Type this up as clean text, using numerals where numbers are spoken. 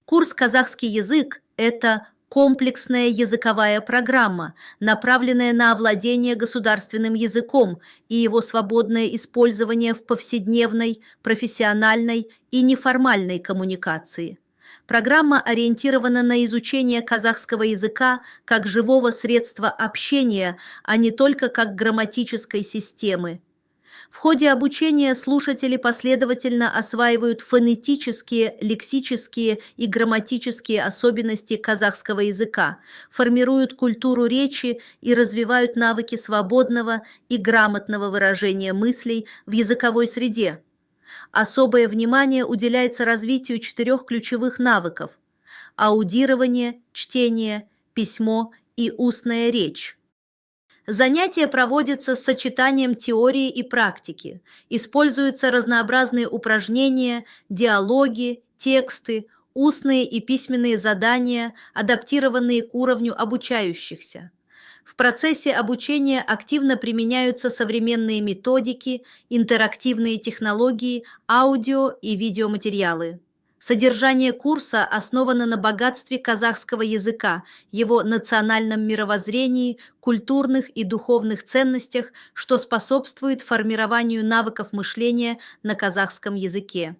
Курс «Казахский язык» — это комплексная языковая программа, направленная на овладение государственным языком и его свободное использование в повседневной, профессиональной и неформальной коммуникации. Программа ориентирована на изучение казахского языка как живого средства общения, а не только как грамматической системы. В ходе обучения слушатели последовательно осваивают фонетические, лексические и грамматические особенности казахского языка, формируют культуру речи и развивают навыки свободного и грамотного выражения мыслей в языковой среде. Особое внимание уделяется развитию 4 ключевых навыков: аудирование, чтение, письмо и устная речь. Занятия проводятся с сочетанием теории и практики. Используются разнообразные упражнения, диалоги, тексты, устные и письменные задания, адаптированные к уровню обучающихся. В процессе обучения активно применяются современные методики, интерактивные технологии, аудио и видеоматериалы. Содержание курса основано на богатстве казахского языка, его национальном мировоззрении, культурных и духовных ценностях, что способствует формированию навыков мышления на казахском языке.